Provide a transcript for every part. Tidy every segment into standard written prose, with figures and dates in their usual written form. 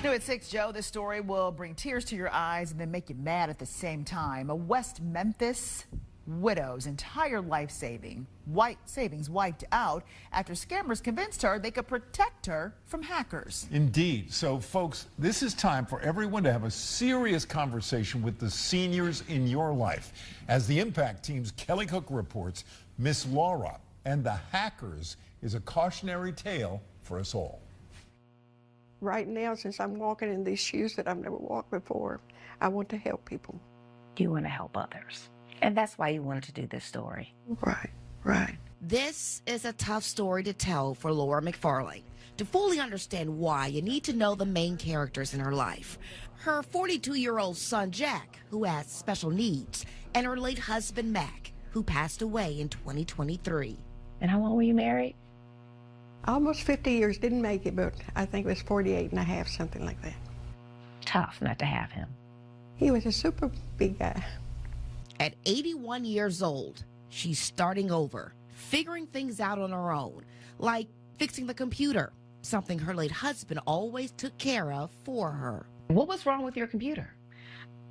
New at 6, Joe, this story will bring tears to your eyes and then make you mad at the same time. A West Memphis widow's entire life savings wiped out after scammers convinced her they could protect her from hackers. Indeed. So, folks, this is time for everyone to have a serious conversation with the seniors in your life. As the Impact Team's Kelly Cook reports, Miss Laura and the hackers is a cautionary tale for us all. Right now, since I'm walking in these shoes that I've never walked before, I want to help people. You want to help others. And that's why you wanted to do this story. Right. This is a tough story to tell for Laura McFarlane. To fully understand why, you need to know the main characters in her life. Her 42-year-old son, Jack, who has special needs, and her late husband, Mac, who passed away in 2023. And how long were you married? Almost 50 years, didn't make it, but I think it was 48 and a half, something like that. Tough not to have him. He was a super big guy. At 81 years old, she's starting over, figuring things out on her own, like fixing the computer, something her late husband always took care of for her. What was wrong with your computer?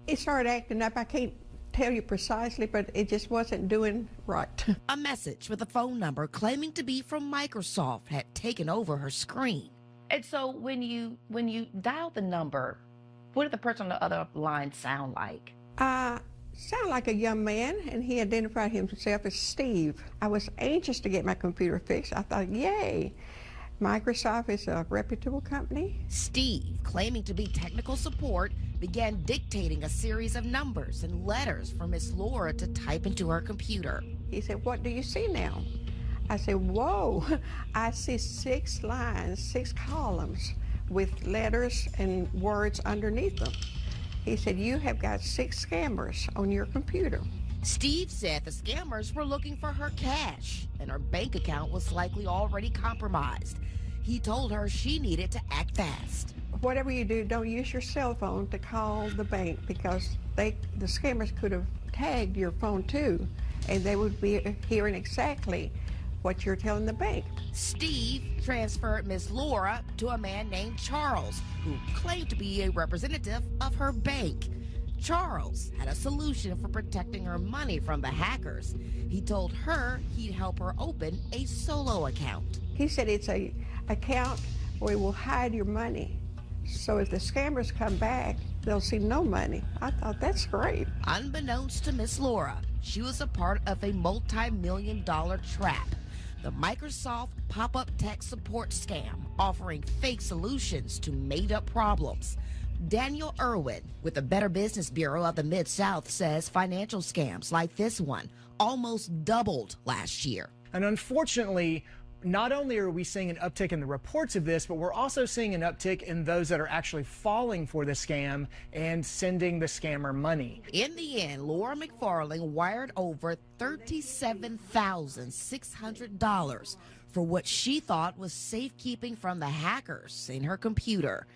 It started acting up. I can't tell you precisely, but it just wasn't doing right. A message with a phone number claiming to be from Microsoft had taken over her screen. And so when you dialed the number, what did the person on the other line sound like? Sounded like a young man, and he identified himself as Steve. I was anxious to get my computer fixed. I thought, yay, Microsoft is a reputable company. Steve, claiming to be technical support, began dictating a series of numbers and letters for Miss Laura to type into her computer. He said, what do you see now? I said, whoa, I see 6 lines, 6 columns with letters and words underneath them. He said, you have got 6 scammers on your computer. Steve said the scammers were looking for her cash, and her bank account was likely already compromised. He told her she needed to act fast. Whatever you do, don't use your cell phone to call the bank, because the scammers could have tagged your phone too, and they would be hearing exactly what you're telling the bank. Steve transferred Miss Laura to a man named Charles, who claimed to be a representative of her bank. Charles had a solution for protecting her money from the hackers. He told her he'd help her open a solo account. He said it's a account where we will hide your money. So if the scammers come back, they'll see no money. I thought, that's great. Unbeknownst to Miss Laura, she was a part of a multi-million-dollar trap. The Microsoft pop-up tech support scam, offering fake solutions to made-up problems. Daniel Irwin with the Better Business Bureau of the Mid-South says financial scams like this one almost doubled last year. And unfortunately, not only are we seeing an uptick in the reports of this, but we're also seeing an uptick in those that are actually falling for the scam and sending the scammer money. In the end, Laura McFarlane wired over $37,600 for what she thought was safekeeping from the hackers in her computer.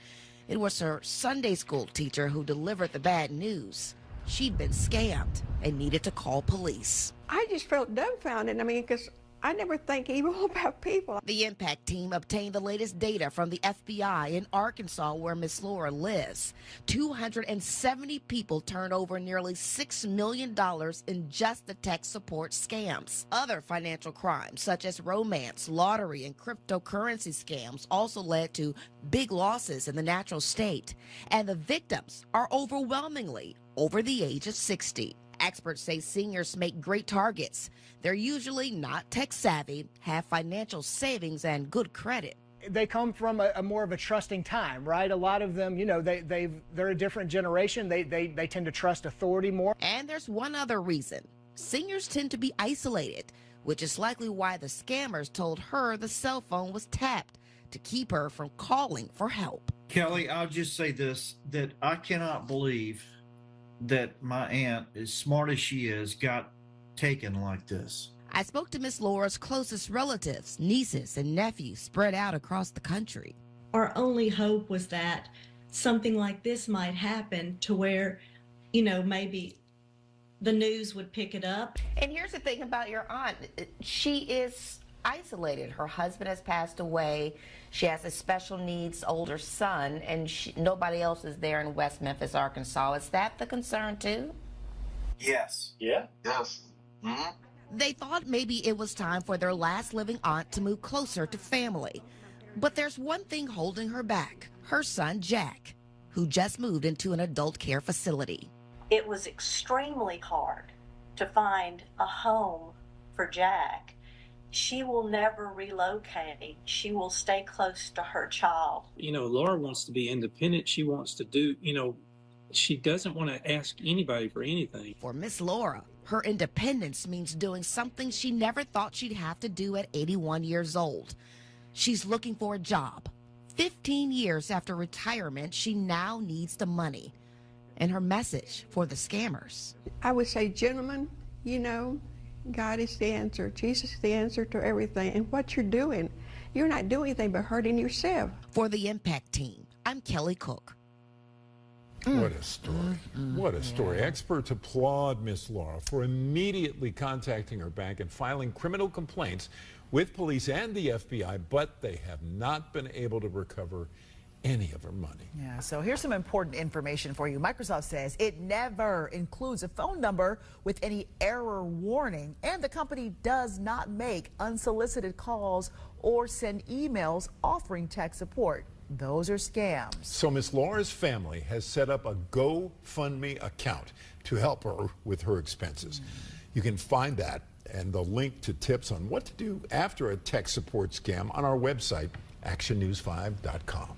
It was her Sunday school teacher who delivered the bad news. She'd been scammed and needed to call police. I just felt dumbfounded. I mean, because I never think evil about people. The Impact Team obtained the latest data from the FBI in Arkansas, where Miss Laura lives. 270 people turned over nearly $6 million in just the tech support scams. Other financial crimes, such as romance, lottery, and cryptocurrency scams, also led to big losses in the natural state. And the victims are overwhelmingly over the age of 60. Experts say seniors make great targets. They're usually not tech savvy, have financial savings and good credit. They come from a more of a trusting time, right? A lot of them, you know, they're a different generation. They tend to trust authority more. And there's one other reason. Seniors tend to be isolated, which is likely why the scammers told her the cell phone was tapped to keep her from calling for help. Kelly, I'll just say this, that I cannot believe that my aunt, as smart as she is, got taken like this. I spoke to Miss Laura's closest relatives, nieces and nephews spread out across the country. Our only hope was that something like this might happen to where, you know, maybe the news would pick it up. And here's the thing about your aunt. She is isolated. Her husband has passed away. She has a special needs older son, and nobody else is there in West Memphis, Arkansas. Is that the concern too? Yes. Yeah. Yes. They thought maybe it was time for their last living aunt to move closer to family. But there's one thing holding her back, her son Jack, who just moved into an adult care facility. It was extremely hard to find a home for Jack. She will never relocate. She will stay close to her child. You know, Laura wants to be independent. She wants to do, she doesn't want to ask anybody for anything. For Miss Laura, her independence means doing something she never thought she'd have to do at 81 years old. She's looking for a job. 15 years after retirement, she now needs the money. And her message for the scammers: I would say, gentlemen, God is the answer. Jesus is the answer to everything. And what you're doing, you're not doing anything but hurting yourself. For the Impact Team, I'm Kelly Cook. What a story. What a story. Experts applaud Miss Laura for immediately contacting her bank and filing criminal complaints with police and the FBI, but they have not been able to recover any of her money. Yeah, so here's some important information for you. Microsoft says it never includes a phone number with any error warning, and the company does not make unsolicited calls or send emails offering tech support. Those are scams. So Miss Laura's family has set up a GoFundMe account to help her with her expenses. You can find that and the link to tips on what to do after a tech support scam on our website, actionnews5.com.